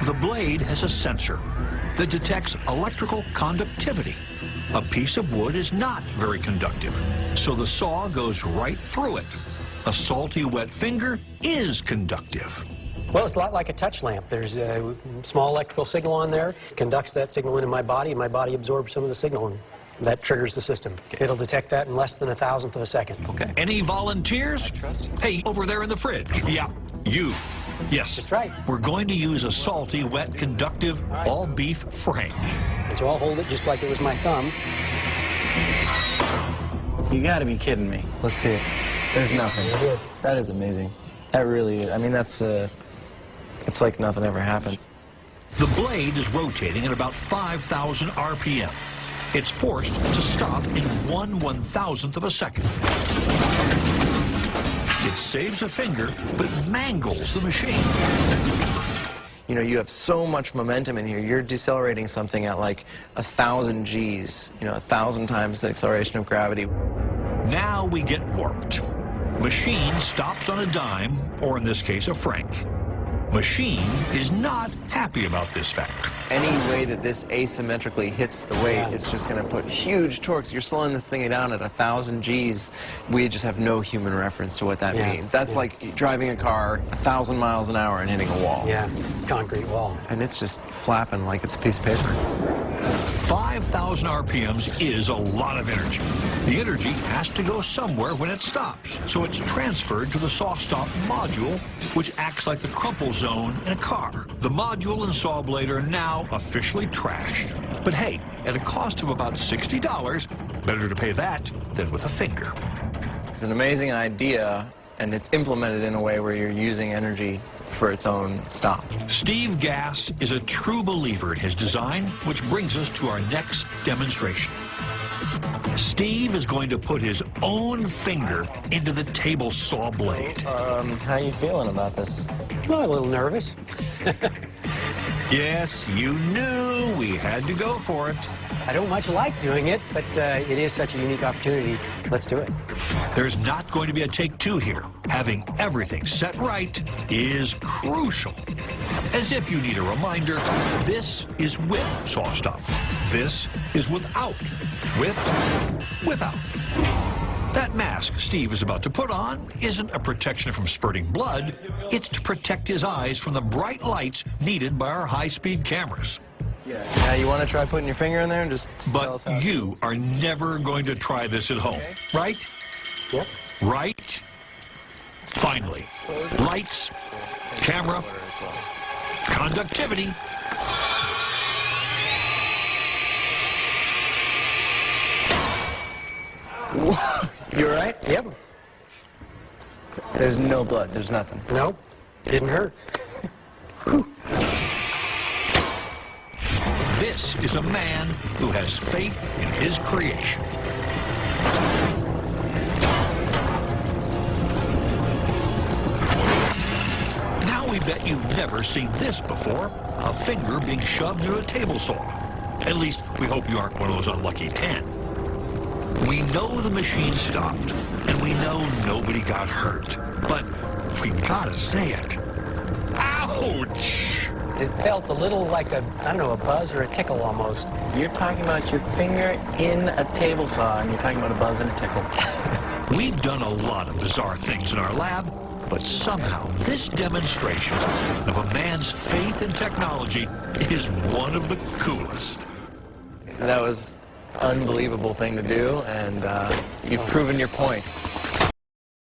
The blade has a sensor that detects electrical conductivity. A piece of wood is not very conductive, so the saw goes right through it. A salty, wet finger is conductive. Well, it's a lot like a touch lamp. There's a small electrical signal on there, conducts that signal into my body, and my body absorbs some of the signal, and that triggers the system. It'll detect that in less than 1,000th of a second. Okay. Any volunteers? I trust you. Hey, over there in the fridge. Yeah, you. Yes. That's right. We're going to use a salty, wet, conductive, all-beef Frank. And so I'll hold it just like it was my thumb. You gotta be kidding me. Let's see it. There's nothing. There it is. That is amazing. That really is. I mean, that's, it's like nothing ever happened. The blade is rotating at about 5,000 RPM. It's forced to stop in 1/1000th of a second. It saves a finger, but mangles the machine. You know, you have so much momentum in here. You're decelerating something at like 1,000 Gs, you know, 1,000 times the acceleration of gravity. Now we get warped. Machine stops on a dime, or in this case, a franc. Machine is not happy about this fact. Any way that this asymmetrically hits the weight, it's just going to put huge torques. You're slowing this thing down at 1,000 Gs. We just have no human reference to what that means. That's like driving a car 1,000 miles an hour and hitting a wall. Yeah, concrete wall. And it's just flapping like it's a piece of paper. 5,000 RPMs is a lot of energy. The energy has to go somewhere when it stops, so it's transferred to the saw stop module, which acts like the crumple zone in a car. The module and saw blade are now officially trashed. But hey, at a cost of about $60, better to pay that than with a finger. It's an amazing idea, and it's implemented in a way where you're using energy for its own stop. Steve Gass is a true believer in his design, which brings us to our next demonstration. Steve is going to put his own finger into the table saw blade. How are you feeling about this? Well, a little nervous. Yes, you knew we had to go for it. I don't much like doing it, but it is such a unique opportunity. Let's do it. There's not going to be a take two here. Having everything set right is crucial. As if you need a reminder, this is with saw stop. This is without. Without. That mask Steve is about to put on isn't a protection from spurting blood. It's to protect his eyes from the bright lights needed by our high-speed cameras. Yeah, you want to try putting your finger in there and just tell us how But it you feels? are never going to try this at home, right? Yep. Right? Finally, lights, camera, conductivity. You all right? Yep. There's no blood. There's nothing. Nope. Didn't hurt. This is a man who has faith in his creation. Now we bet you've never seen this before, a finger being shoved into a table saw. At least, we hope you aren't one of those unlucky 10. We know the machine stopped, and we know nobody got hurt, but we gotta say it. Ouch! It felt a little like a, I don't know, a buzz or a tickle almost. You're talking about your finger in a table saw, and you're talking about a buzz and a tickle. We've done a lot of bizarre things in our lab, but somehow this demonstration of a man's faith in technology is one of the coolest. That was an unbelievable thing to do, and you've proven your point.